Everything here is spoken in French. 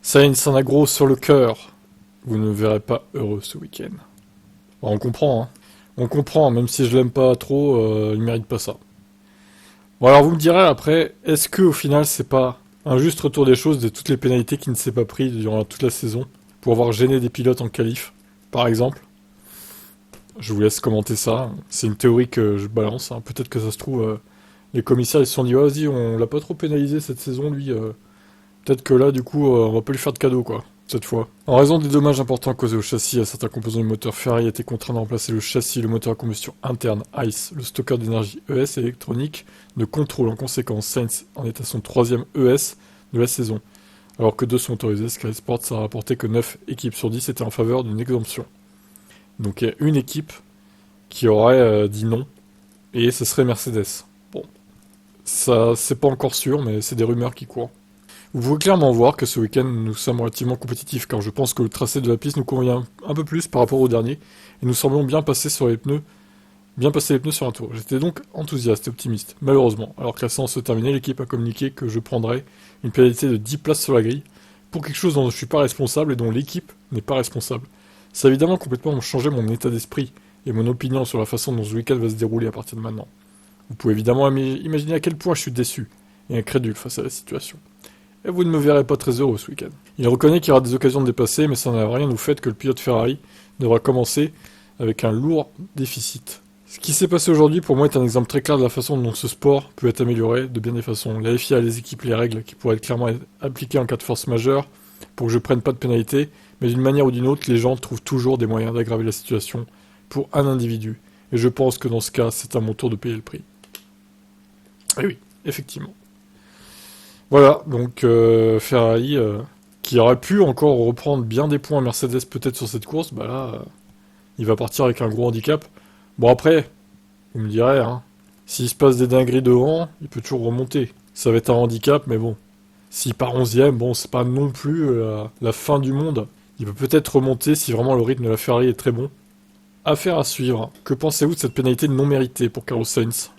Sainz, un aggro sur le cœur. Vous ne me verrez pas heureux ce week-end. Bon, on comprend, hein. On comprend, même si je l'aime pas trop, il mérite pas ça. Bon, alors vous me direz après, est-ce que au final c'est pas un juste retour des choses de toutes les pénalités qu'il ne s'est pas pris durant toute la saison pour avoir gêné des pilotes en qualif, par exemple? Je vous laisse commenter ça. C'est une théorie que je balance, hein. Peut-être que ça se trouve, les commissaires ils se sont dit, oh, vas-y, on l'a pas trop pénalisé cette saison, lui. Peut-être que là, du coup, on va pas lui faire de cadeau, quoi, cette fois. En raison des dommages importants causés au châssis, à certains composants du moteur, Ferrari a été contraint de remplacer le châssis, le moteur à combustion interne ICE, le stockeur d'énergie ES et l'électronique de contrôle. En conséquence, Sainz en est à son troisième ES de la saison, alors que deux sont autorisés. Sky Sports a rapporté que 9 équipes sur 10 étaient en faveur d'une exemption. Donc il y a une équipe qui aurait dit non, et ce serait Mercedes. Bon, ça c'est pas encore sûr, mais c'est des rumeurs qui courent. Vous pouvez clairement voir que ce week-end nous sommes relativement compétitifs, car je pense que le tracé de la piste nous convient un peu plus par rapport au dernier, et nous semblons bien passer les pneus sur un tour. J'étais donc enthousiaste et optimiste. Malheureusement, alors que la séance se terminait, l'équipe a communiqué que je prendrais une pénalité de 10 places sur la grille, pour quelque chose dont je suis pas responsable et dont l'équipe n'est pas responsable. Ça a évidemment complètement changé mon état d'esprit, et mon opinion sur la façon dont ce week-end va se dérouler à partir de maintenant. Vous pouvez évidemment imaginer à quel point je suis déçu et incrédule face à la situation. Et vous ne me verrez pas très heureux ce week-end. Il reconnaît qu'il y aura des occasions de dépasser, mais ça n'a rien au fait que le pilote Ferrari devra commencer avec un lourd déficit. Ce qui s'est passé aujourd'hui pour moi est un exemple très clair de la façon dont ce sport peut être amélioré de bien des façons. La FIA a les équipes les règles qui pourraient être clairement appliquées en cas de force majeure pour que je prenne pas de pénalité, mais d'une manière ou d'une autre, les gens trouvent toujours des moyens d'aggraver la situation pour un individu. Et je pense que dans ce cas, c'est à mon tour de payer le prix. Et oui, effectivement. Voilà, donc Ferrari, qui aurait pu encore reprendre bien des points à Mercedes peut-être sur cette course, bah là, il va partir avec un gros handicap. Bon après, vous me direz, hein, s'il se passe des dingueries devant, il peut toujours remonter. Ça va être un handicap, mais bon. S'il part 11ème, bon, c'est pas non plus la fin du monde. Il peut peut-être remonter si vraiment le rythme de la Ferrari est très bon. Affaire à suivre. Que pensez-vous de cette pénalité non méritée pour Carlos Sainz?